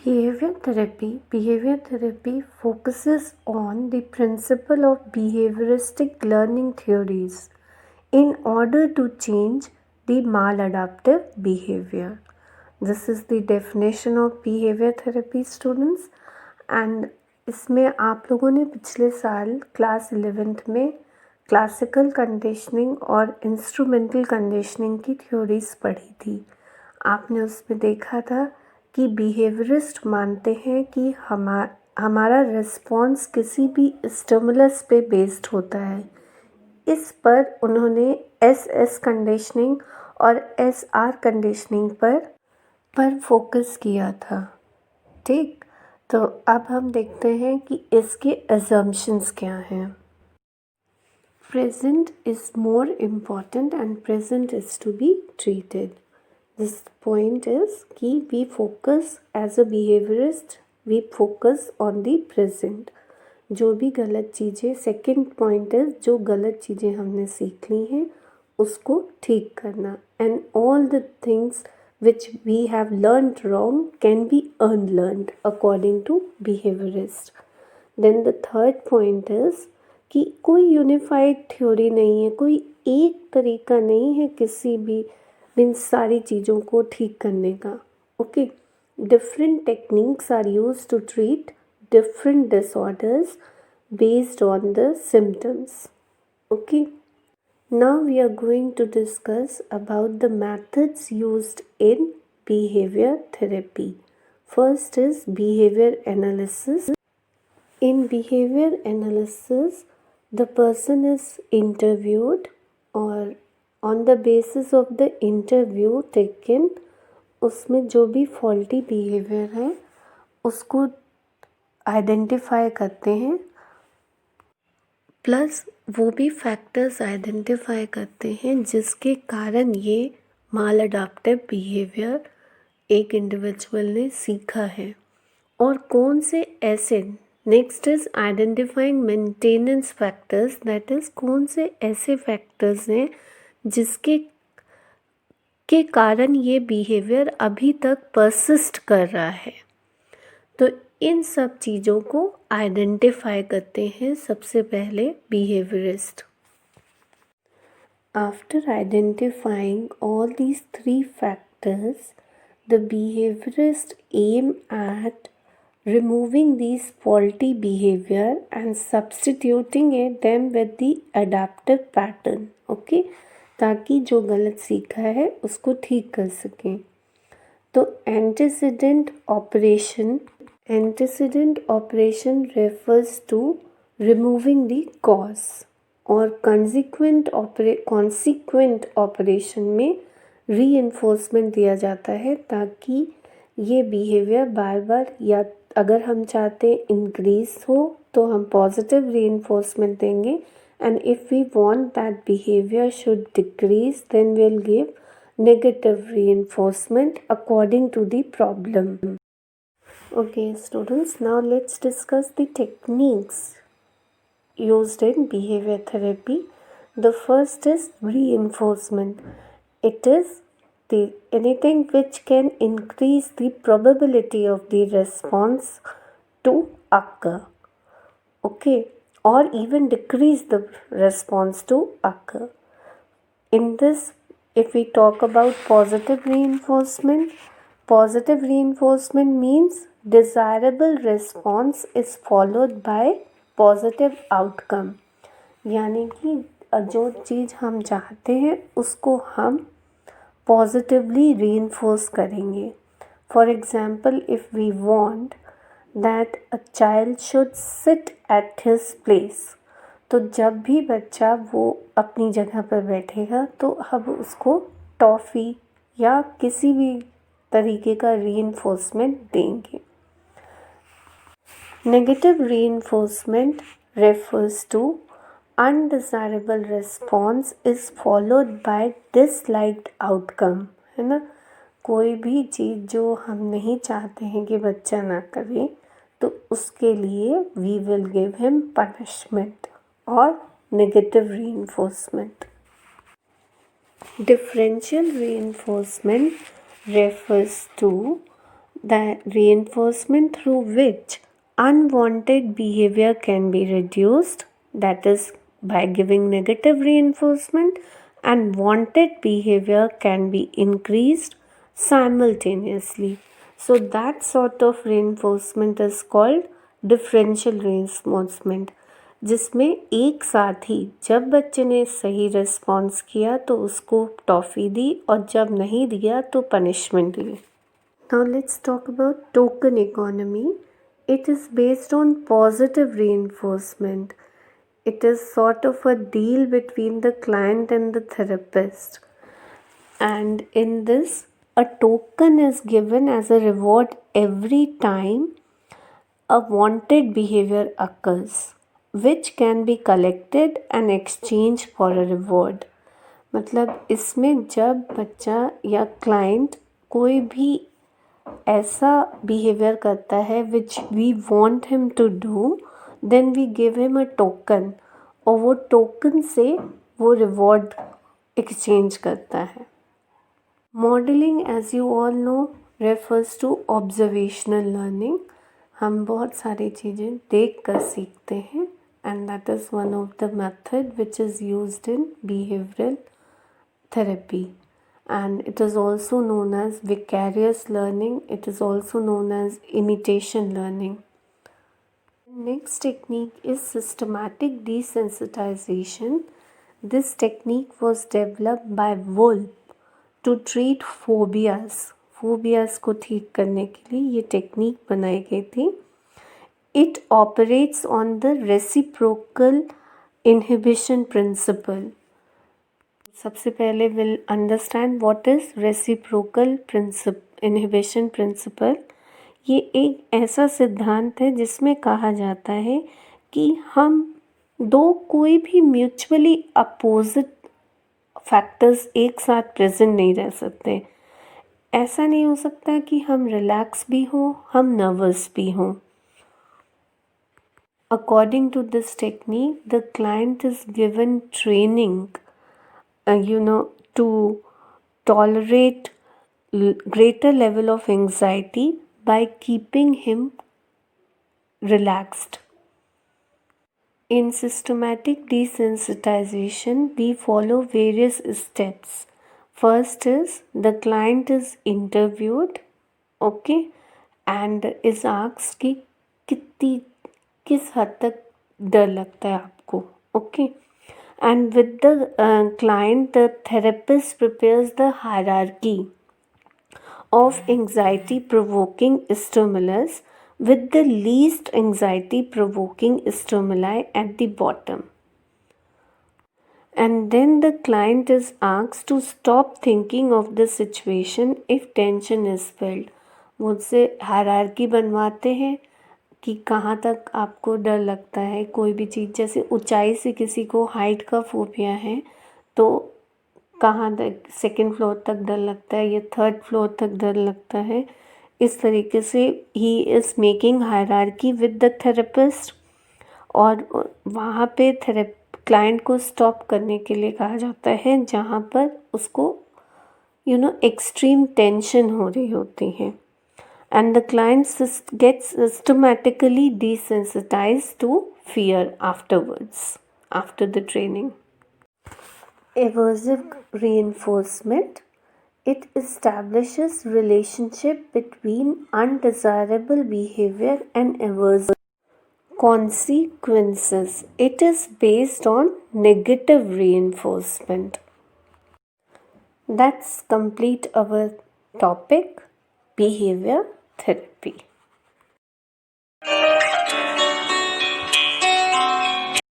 Behavior therapy focuses on the principle of behavioristic learning theories in order to change the maladaptive behavior. This is the definition of behavior therapy, students, and इसमें आप लोगों ने पिछले साल class 11th में classical conditioning और instrumental conditioning की theories पढ़ी थी। आपने उसमें देखा था कि बिहेवियरिस्ट मानते हैं कि हमारा रिस्पॉन्स किसी भी स्टिमुलस पे बेस्ड होता है। इस पर उन्होंने एस कंडीशनिंग और SR कंडीशनिंग पर फोकस किया था। ठीक, तो अब हम देखते हैं कि इसके अजम्पशंस क्या हैं। Present is more important and present is to be treated. This point is कि we focus as a behaviorist, we focus on the present. जो भी गलत चीज़ें, सेकंड पॉइंट इज जो गलत चीज़ें हमने सीख ली हैं उसको ठीक करना, and all the things which we have learned wrong can be unlearned according to behaviorist. Then the third point is कि कोई यूनिफाइड थ्योरी नहीं है, कोई एक तरीका नहीं है किसी भी इन सारी चीज़ों को ठीक करने का। Okay, different techniques are use to treat different disorders based on the symptoms. Okay, now we are going to discuss about the methods used in behaviour therapy. First is behaviour analysis. In behavior analysis, the person is interviewed or on the basis of the interview taken, उसमें जो भी faulty behaviour है उसको identify करते हैं, plus वो भी factors identify करते हैं जिसके कारण ये माल अडाप्टिव बिहेवियर एक इंडिविजुअल ने सीखा है और कौन से ऐसे। Next is identifying maintenance factors, that is कौन से ऐसे फैक्टर्स हैं जिसके कारण ये बिहेवियर अभी तक परसिस्ट कर रहा है। तो इन सब चीज़ों को आइडेंटिफाई करते हैं सबसे पहले behaviourist. After identifying all these 3 factors, the behaviourist aim at removing these faulty behavior and substituting them with the adaptive pattern. okay, ताकि जो गलत सीखा है उसको ठीक कर सकें। तो antecedent operation refers to removing the cause और कॉन्सिक्वेंट ऑपरेशन में रीइंफोर्समेंट दिया जाता है ताकि ये बिहेवियर बार बार, या अगर हम चाहते हैं इंक्रीज हो तो हम पॉजिटिव रीइंफोर्समेंट देंगे, and if we want that behaviour should decrease then we will give negative reinforcement according to the problem. Okay students, now let's discuss the techniques used in behavior therapy. The first is reinforcement. It is anything which can increase the probability of the response to occur, okay, or even decrease the response to occur. In this, if we talk about positive reinforcement means desirable response is followed by positive outcome, यानी कि जो चीज़ हम चाहते हैं उसको हम positively reinforce करेंगे। For example, if we want that a child should sit at his place, तो जब भी बच्चा वो अपनी जगह पर बैठेगा तो हम उसको टॉफ़ी या किसी भी तरीके का रीइंफोर्समेंट देंगे। Negative reinforcement refers to undesirable response is followed by disliked outcome, है ना। कोई भी चीज़ जो हम नहीं चाहते हैं कि बच्चा ना करे तो उसके लिए we will give him punishment और negative reinforcement. Differential reinforcement refers to the reinforcement through which unwanted behavior can be reduced, that is by giving negative reinforcement, and wanted behavior can be increased simultaneously. So that sort of reinforcement is called differential reinforcement, जिसमें एक साथ ही जब बच्चे ने सही response किया तो उसको टॉफ़ी दी और जब नहीं दिया तो punishment the. Now let's talk about token economy. It is based on positive reinforcement. It is sort of a deal between the client and the therapist. And in this, a token is given as a reward every time a wanted behavior occurs, which can be collected and exchanged for a reward. मतलब इसमें जब बच्चा या client कोई भी ऐसा behaviour करता है which we want him to do, then we give him a token और वो टोकन से वो रिवॉर्ड एक्सचेंज करता है. Modelling, as you all know, refers to observational learning. हम बहुत सारी चीज़ें देख कर सीखते हैं and that is one of the method which is used in behavioural therapy, and it is also known as vicarious learning. It is also known as imitation learning. Next technique is systematic desensitization. This technique was developed by Wolf to treat phobias. Phobias को ठीक करने के लिए ये technique बनाई गई थी. It operates on the reciprocal inhibition principle. सबसे पहले will understand what is reciprocal inhibition principle. ये एक ऐसा सिद्धांत है जिसमें कहा जाता है कि हम दो कोई भी म्यूचुअली अपोजिट फैक्टर्स एक साथ प्रेजेंट नहीं रह सकते. ऐसा नहीं हो सकता कि हम रिलैक्स भी हों, हम नर्वस भी हों. According to this technique, the client is given training to tolerate greater level of anxiety by keeping him relaxed. In systematic desensitization, we follow various steps. First is the client is interviewed, okay, and is asked कि किस हद तक डर लगता है आपको, okay. And with the client, the therapist prepares the hierarchy of anxiety provoking stimulus with the least anxiety provoking stimuli at the bottom. And then the client is asked to stop thinking of the situation if tension is felt. मुझसे hierarchy बनवाते हैं कि कहाँ तक आपको डर लगता है कोई भी चीज़. जैसे ऊंचाई से किसी को हाइट का फोबिया है तो कहाँ तक, सेकंड फ्लोर तक डर लगता है या थर्ड फ्लोर तक डर लगता है. इस तरीके से he is making hierarchy with the therapist. और वहाँ पे क्लाइंट को स्टॉप करने के लिए कहा जाता है जहाँ पर उसको एक्सट्रीम टेंशन हो रही होती है. And the client gets systematically desensitized to fear afterwards, after the training. Aversive reinforcement. It establishes relationship between undesirable behavior and aversive consequences. It is based on negative reinforcement. That's complete our topic, behavior therapy.